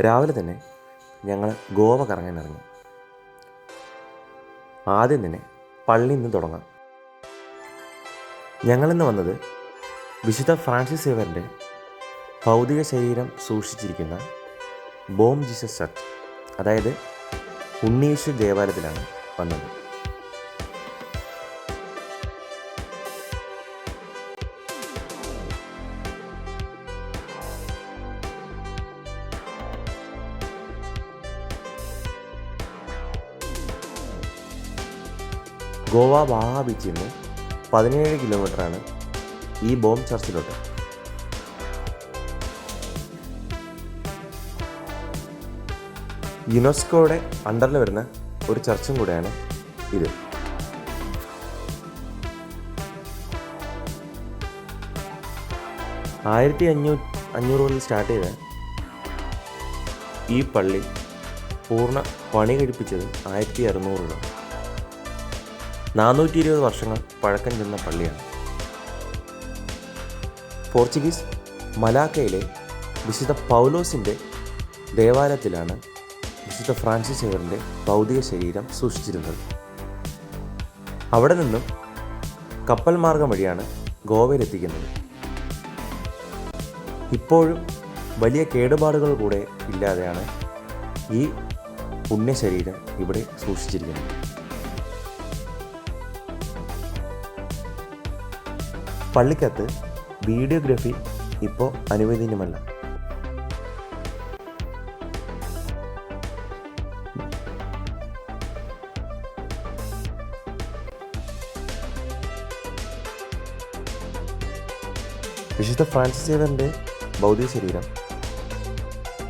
രാവിലെ തന്നെ ഞങ്ങൾ ഗോവ കറങ്ങാൻ ഇറങ്ങി. ആദ്യം തന്നെ പള്ളിയിൽ നിന്ന് തുടങ്ങാം. ഞങ്ങളിന്ന് വന്നത് വിശുദ്ധ ഫ്രാൻസിസ് സേവ്യറിൻ്റെ ഭൗതിക ശരീരം സൂക്ഷിച്ചിരിക്കുന്ന ബോം ജീസസ് ചർച്ച്, അതായത് ഉണ്ണീശു ദേവാലയത്തിലാണ് വന്നത്. ഗോവ ബാഹ ബീച്ചിൽ നിന്ന് 17 കിലോമീറ്ററാണ് ഈ ബോം ചർച്ചിലോട്ട്. യുനെസ്കോയുടെ അണ്ടറിൽ വരുന്ന ഒരു ചർച്ചും കൂടെയാണ് ഇത്. ആയിരത്തി അഞ്ഞൂറുകളിൽ സ്റ്റാർട്ട് ചെയ്ത ഈ പള്ളി പൂർണ്ണ പണി കഴിപ്പിച്ചത് 1600-ലാണ്. 420 വർഷങ്ങൾ പഴക്കം ചെന്ന പള്ളിയാണ്. പോർച്ചുഗീസ് മലാക്കയിലെ വിശുദ്ധ പൗലോസിൻ്റെ ദേവാലയത്തിലാണ് വിശുദ്ധ ഫ്രാൻസിസ് സേവ്യറിൻ്റെ ഭൗതിക ശരീരം സൂക്ഷിച്ചിരുന്നത്. അവിടെ നിന്നും കപ്പൽ മാർഗം വഴിയാണ് ഗോവയിലെത്തിക്കുന്നത്. ഇപ്പോഴും വലിയ കേടുപാടുകൾ കൂടെ ഇല്ലാതെയാണ് ഈ പുണ്യശരീരം ഇവിടെ സൂക്ഷിച്ചിരിക്കുന്നത്. പള്ളിക്കകത്ത് വീഡിയോഗ്രാഫി ഇപ്പോൾ അനുവദനീയമല്ല. വിശുദ്ധ ഫ്രാൻസിസ് സേവ്യറിൻ്റെ ഭൗതിക ശരീരം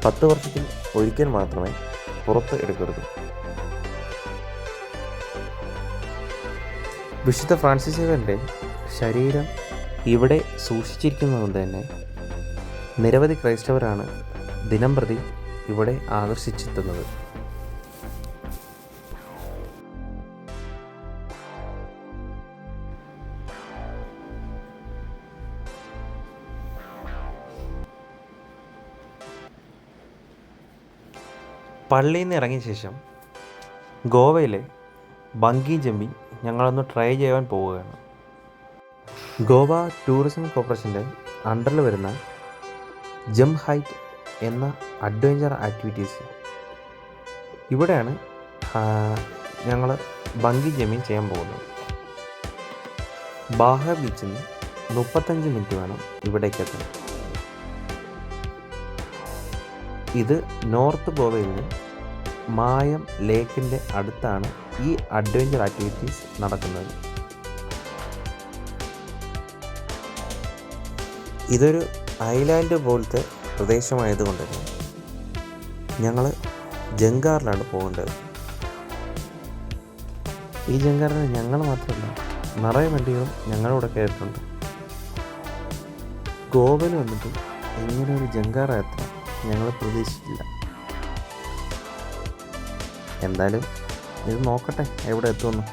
10 വർഷത്തിൽ ഒരിക്കൽ മാത്രമേ പുറത്ത് എടുക്കരുത്. വിശുദ്ധ ഫ്രാൻസിസ് സേവ്യറിൻ്റെ ശരീരം ഇവിടെ സൂക്ഷിച്ചിരിക്കുന്നതുകൊണ്ട് തന്നെ നിരവധി ക്രൈസ്തവരാണ് ദിനംപ്രതി ഇവിടെ ആകർഷിച്ചെത്തുന്നത്. പള്ളിയിൽ നിന്ന് ഇറങ്ങിയ ശേഷം ഗോവയിലെ ബംഗി ജമ്പിങ് ഞങ്ങളൊന്ന് ട്രൈ ചെയ്യാൻ പോവുകയാണ്. ഗോവ ടൂറിസം കോർപ്പറേഷൻ്റെ അണ്ടറിൽ വരുന്ന ജംപ് ഹൈറ്റ് എന്ന അഡ്വഞ്ചർ ആക്ടിവിറ്റീസ്, ഇവിടെയാണ് ഞങ്ങൾ ബംഗി ജമ്പിങ് ചെയ്യാൻ പോകുന്നത്. ബാഹ ബീച്ചിൽ നിന്ന് 35 മിനിറ്റ് വേണം ഇവിടേക്ക് എത്താൻ. ഇത് നോർത്ത് ഗോവയിൽ നിന്ന് മായം ലേക്കിൻ്റെ അടുത്താണ് ഈ അഡ്വഞ്ചർ ആക്ടിവിറ്റീസ് നടക്കുന്നത്. ഇതൊരു ഐലാൻഡ് പോലത്തെ പ്രദേശമായതുകൊണ്ട് തന്നെ ഞങ്ങൾ ജങ്കാറിലാണ് പോകേണ്ടത്. ഈ ജങ്കാറിന് ഞങ്ങൾ മാത്രമല്ല, നിറയെ വണ്ടികളും ഞങ്ങളുടെ കയറിയിട്ടുണ്ട്. ഗോവയിൽ വന്നിട്ട് ഇങ്ങനെ ഒരു ജങ്കാർ യാത്ര ഞങ്ങൾ പ്രതീക്ഷിച്ചില്ല. എന്തായാലും ഇത് നോക്കട്ടെ എവിടെ എത്തുമെന്ന്.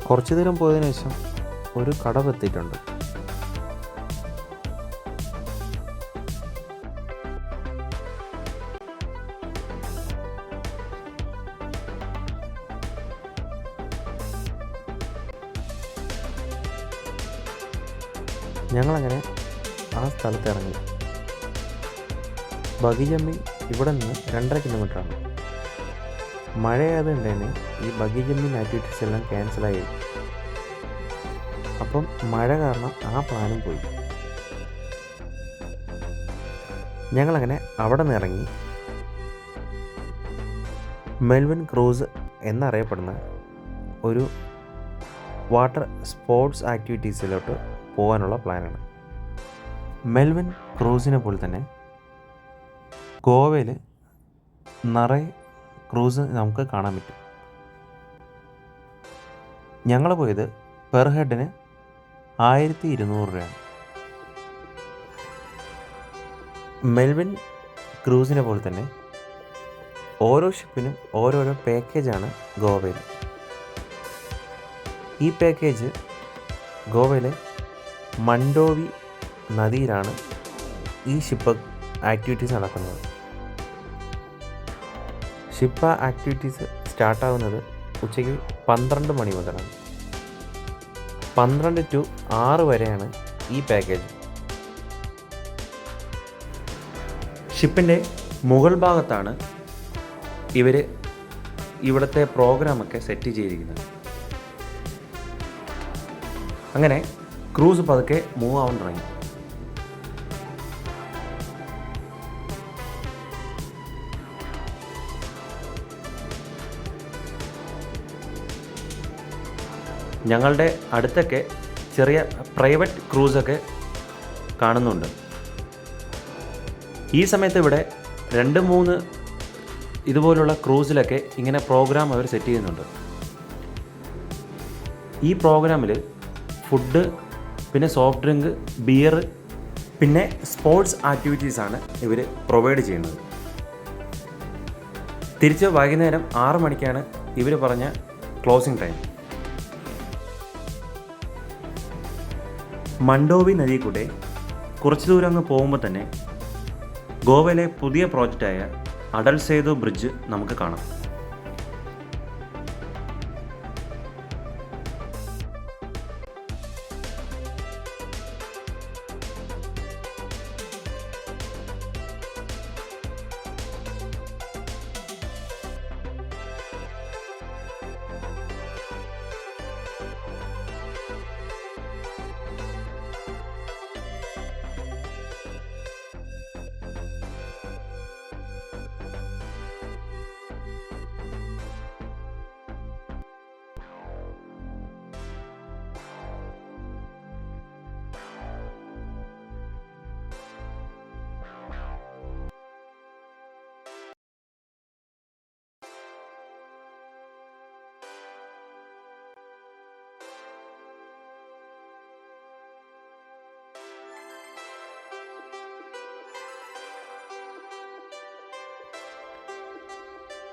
കുറച്ചു ദൂരം പോയതിനു ശേഷം ഒരു കടവെത്തിയിട്ടുണ്ട്. ഞങ്ങളങ്ങനെ ആ സ്ഥലത്ത് ഇറങ്ങി. ബഗി ജമ്പിങ് ഇവിടെ നിന്ന് 2.5 കിലോമീറ്ററാണ്. മഴയായതുകൊണ്ട് തന്നെ ഈ ബഗി ജമ്പിങ് ആക്ടിവിറ്റീസ് എല്ലാം ക്യാൻസലായി. അപ്പം മഴ കാരണം ആ പ്ലാനും പോയി. ഞങ്ങളങ്ങനെ അവിടെ നിന്ന് ഇറങ്ങി മെൽവിൻ ക്രൂസ് എന്നറിയപ്പെടുന്ന ഒരു വാട്ടർ സ്പോർട്സ് ആക്ടിവിറ്റീസിലോട്ട് പോകാനുള്ള പ്ലാനാണ്. മെൽവിൻ ക്രൂസിനെ പോലെ തന്നെ ഗോവയിൽ നിറയെ ക്രൂസ് നമുക്ക് കാണാൻ പറ്റും. ഞങ്ങൾ പോയത് പെർ ഹെഡിന് 1200 രൂപയാണ്. മെൽവിൻ ക്രൂസിനെ പോലെ തന്നെ ഓരോ ഷിപ്പിനും ഓരോരോ പാക്കേജാണ് ഗോവയിൽ. ഈ പാക്കേജ് ഗോവയിലെ മണ്ടോവി നദിയിലാണ് ഈ ഷിപ്പ് ആക്ടിവിറ്റീസ് നടക്കുന്നത്. ഷിപ്പ് ആക്ടിവിറ്റീസ് സ്റ്റാർട്ടാകുന്നത് ഉച്ചയ്ക്ക് 12 മണി മുതലാണ്. 12 to 6 വരെയാണ് ഈ പാക്കേജ്. ഷിപ്പിൻ്റെ മുകൾ ഭാഗത്താണ് ഇവർ ഇവിടുത്തെ പ്രോഗ്രാമൊക്കെ സെറ്റ് ചെയ്തിരിക്കുന്നത്. അങ്ങനെ ക്രൂസ് പതുക്കെ മൂവ് ആവാൻ തുടങ്ങി. ഞങ്ങളുടെ അടുത്തൊക്കെ ചെറിയ പ്രൈവറ്റ് ക്രൂസൊക്കെ കാണുന്നുണ്ട്. ഈ സമയത്ത് ഇവിടെ 2-3 ഇതുപോലുള്ള ക്രൂസിലൊക്കെ ഇങ്ങനെ പ്രോഗ്രാം അവർ സെറ്റ് ചെയ്യുന്നുണ്ട്. ഈ പ്രോഗ്രാമിൽ ഫുഡ്, പിന്നെ സോഫ്റ്റ് ഡ്രിങ്ക്, ബിയർ, പിന്നെ സ്പോർട്സ് ആക്ടിവിറ്റീസാണ് ഇവർ പ്രൊവൈഡ് ചെയ്യുന്നത്. തിരിച്ച് വൈകുന്നേരം 6 മണിക്കാണ് ഇവർ പറഞ്ഞ ക്ലോസിംഗ് ടൈം. മണ്ടോവി നദി കൂടെ കുറച്ച് ദൂരം അങ്ങ് പോകുമ്പോൾ തന്നെ ഗോവയിലെ പുതിയ പ്രോജക്റ്റായ അടൽ സേതു ബ്രിഡ്ജ് നമുക്ക് കാണാം.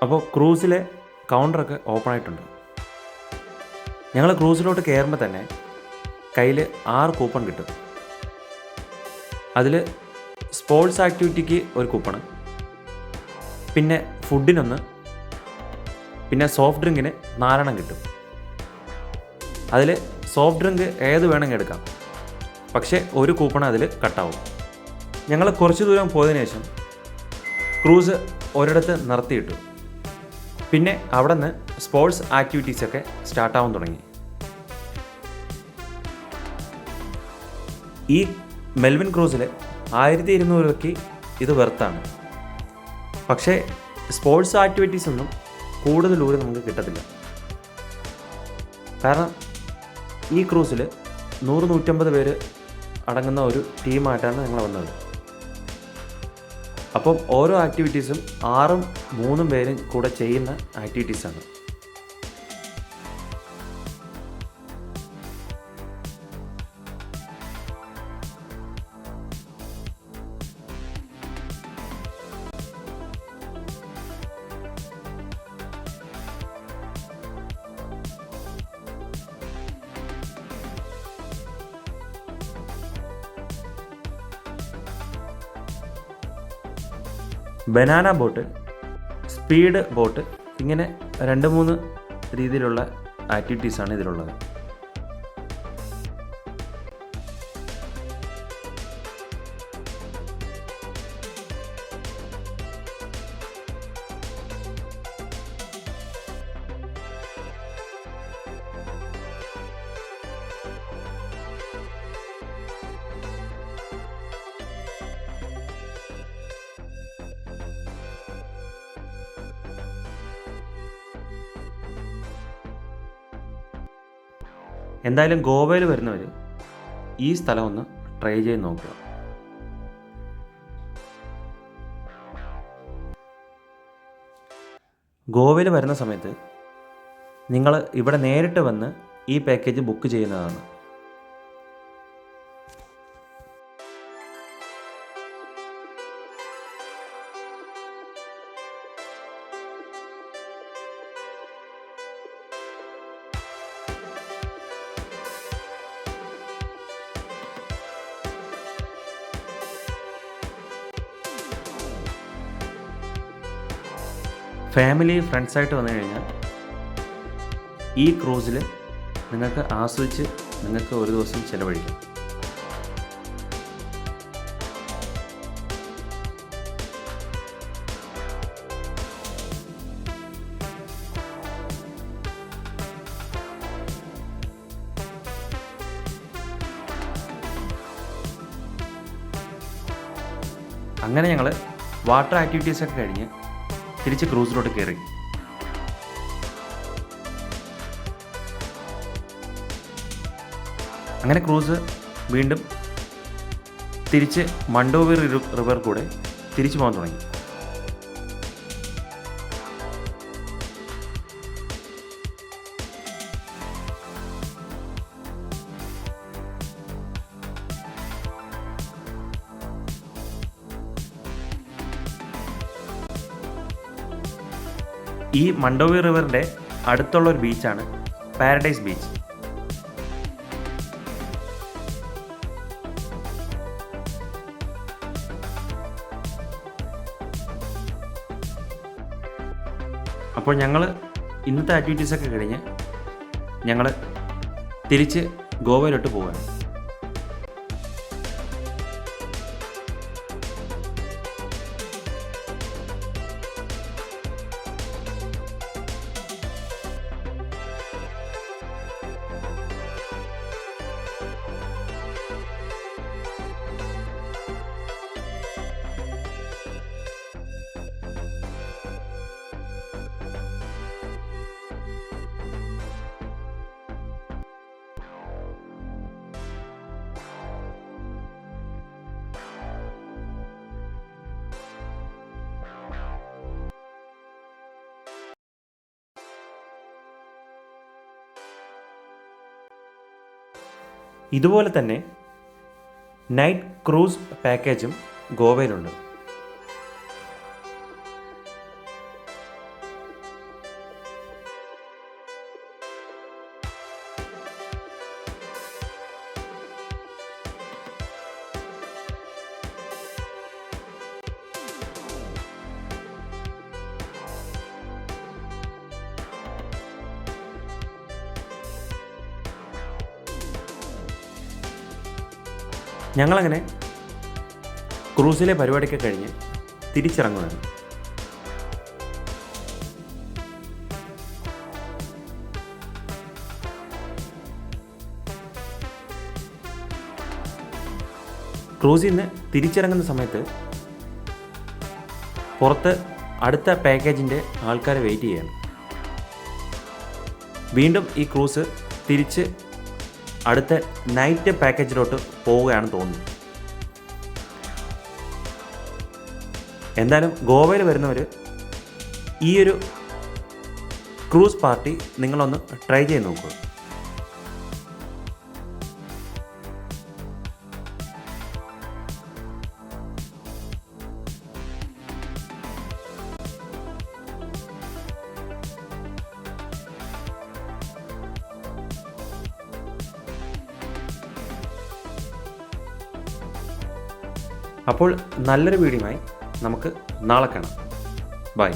അപ്പോൾ ക്രൂസിലെ കൗണ്ടറൊക്കെ ഓപ്പൺ ആയിട്ടുണ്ട്. ഞങ്ങൾ ക്രൂസിലോട്ട് കയറുമ്പോൾ തന്നെ കയ്യിൽ 6 കൂപ്പൺ കിട്ടും. അതിൽ സ്പോർട്സ് ആക്ടിവിറ്റിക്ക് ഒരു കൂപ്പണ്, പിന്നെ ഫുഡിനൊന്ന്, പിന്നെ സോഫ്റ്റ് ഡ്രിങ്കിന് 4 കിട്ടും. അതിൽ സോഫ്റ്റ് ഡ്രിങ്ക് ഏത് വേണമെങ്കിൽ എടുക്കാം, പക്ഷേ ഒരു കൂപ്പൺ അതിൽ കട്ടാവും. ഞങ്ങൾ കുറച്ച് ദൂരം പോയതിനു ശേഷം ക്രൂസ് ഒരിടത്ത് നിർത്തിയിട്ടു. പിന്നെ അവിടെ നിന്ന് സ്പോർട്സ് ആക്ടിവിറ്റീസൊക്കെ സ്റ്റാർട്ടാവാൻ തുടങ്ങി. ഈ മെൽവിൻ ക്രൂസിൽ 1200 രൂപയ്ക്ക് ഇത് വെർത്താണ്. പക്ഷേ സ്പോർട്സ് ആക്ടിവിറ്റീസ് ഒന്നും കൂടുതൽ ദൂരം നമുക്ക് കിട്ടത്തില്ല. കാരണം ഈ ക്രൂസിൽ 100-150 പേര് അടങ്ങുന്ന ഒരു ടീമായിട്ടാണ് ഞങ്ങൾ വന്നത്. അപ്പം ഓരോ ആക്ടിവിറ്റീസും 6-3 പേരും കൂടെ ചെയ്യുന്ന ആക്ടിവിറ്റീസാണ്. ബനാന ബോട്ട്, സ്പീഡ് ബോട്ട്, ഇങ്ങനെ 2-3 രീതിയിലുള്ള ആക്ടിവിറ്റീസാണ് ഇതിലുള്ളത്. എന്തായാലും ഗോവയിൽ വരുന്നവർ ഈ സ്ഥലം ഒന്ന് ട്രൈ ചെയ്ത് നോക്കുക. ഗോവയിൽ വരുന്ന സമയത്ത് നിങ്ങൾ ഇവിടെ നേരിട്ട് വന്ന് ഈ പാക്കേജ് ബുക്ക് ചെയ്യുന്നതാണ്. ഫാമിലി ഫ്രണ്ട്സായിട്ട് വന്നു കഴിഞ്ഞാൽ ഈ ക്രൂസിൽ നിങ്ങൾക്ക് ആസ്വദിച്ച് നിങ്ങൾക്ക് ഒരു ദിവസം ചിലവഴിക്കാം. അങ്ങനെ ഞങ്ങൾ വാട്ടർ ആക്ടിവിറ്റീസൊക്കെ കഴിഞ്ഞ് തിരിച്ച് ക്രൂസിലോട്ട് കയറി. അങ്ങനെ ക്രൂസ് വീണ്ടും തിരിച്ച് മണ്ടോവി റിവർ കൂടെ തിരിച്ചു പോകാൻ തുടങ്ങി. ഈ മണ്ടോവി റിവറിൻ്റെ അടുത്തുള്ള ഒരു ബീച്ചാണ് പാരഡൈസ് ബീച്ച്. അപ്പോൾ ഞങ്ങൾ ഇന്നത്തെ ആക്ടിവിറ്റീസൊക്കെ കഴിഞ്ഞ് ഞങ്ങൾ തിരിച്ച് ഗോവയിലോട്ട് പോവുകയാണ്. ഇതുപോലെ തന്നെ നൈറ്റ് ക്രൂസ് പാക്കേജും ഗോവയിലുണ്ട്. ഞങ്ങളങ്ങനെ ക്രൂസിലെ പരിപാടിയൊക്കെ കഴിഞ്ഞ് തിരിച്ചിറങ്ങുകയാണ്. ക്രൂസിൽ നിന്ന് തിരിച്ചിറങ്ങുന്ന സമയത്ത് പുറത്ത് അടുത്ത പാക്കേജിൻ്റെ ആൾക്കാരെ വെയിറ്റ് ചെയ്യണം. വീണ്ടും ഈ ക്രൂസ് തിരിച്ച് അടുത്ത നൈറ്റ് പാക്കേജിലോട്ട് പോവുകയാണെന്ന് തോന്നുന്നു. എന്തായാലും ഗോവയിൽ വരുന്നവർ ഈ ഒരു ക്രൂസ് പാർട്ടി നിങ്ങളൊന്ന് ട്രൈ ചെയ്ത് നോക്കുക. അപ്പോൾ നല്ലൊരു വീഡിയോയുമായി നമുക്ക് നാളെ കാണാം. ബൈ.